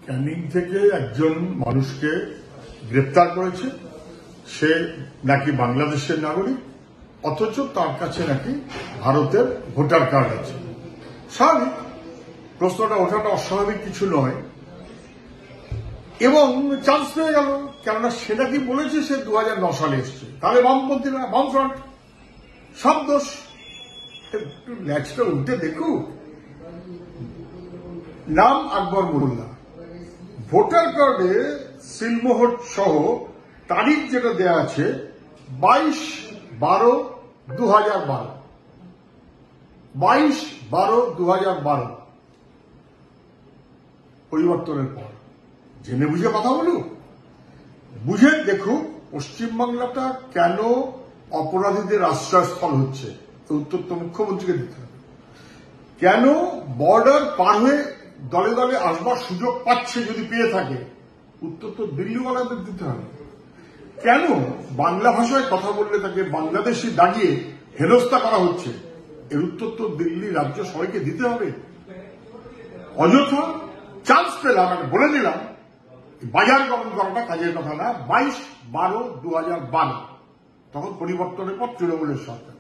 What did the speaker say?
ক্যানিং থেকে একজন মানুষকে গ্রেপ্তার করেছে। সে নাকি বাংলাদেশের নাগরিক, অথচ তার কাছে নাকি ভারতের ভোটার কার্ড আছে। স্বাভাবিক, প্রশ্নটা ওঠাটা অস্বাভাবিক কিছু নয়। এবং চান্স পেয়ে গেল, কেননা সে নাকি বলেছে সে 2009 সালে এসছে। তাহলে বামপন্থীরা, বামফ্রন্ট, সব দোষ। একটু ন্যাচটা উল্টে দেখুক। নাম আকবর মোল্লা, ভোটার কার্ডে সিলমোহর সহ তারিখ যেটা দেয়া আছে 22/12/2012, 22/12/2012 পরিবর্তনের পর। জেনে বুঝে কথা বলুক, বুঝে দেখুক পশ্চিমবাংলাটা কেন অপরাধীদের আশ্রয়স্থল হচ্ছে। উত্তর তো মুখ্যমন্ত্রীকে দিতে হবে। কেন বর্ডার পার হয়ে দলে দলে আসবার সুযোগ পাচ্ছে, যদি পেয়ে থাকে, উত্তর তো দিল্লিওয়ালাদের দিতে হবে। কেন বাংলা ভাষায় কথা বললে তাকে বাংলাদেশি দাগিয়ে হেনস্থা করা হচ্ছে, এর উত্তর তো দিল্লি রাজ্য সবাইকে দিতে হবে। অযথা চান্স পেলাম, বলে দিলাম, বাজার গরম করাটা কাজের কথা না। 22/12/2012 তখন পরিবর্তনের পর তৃণমূলের সরকার।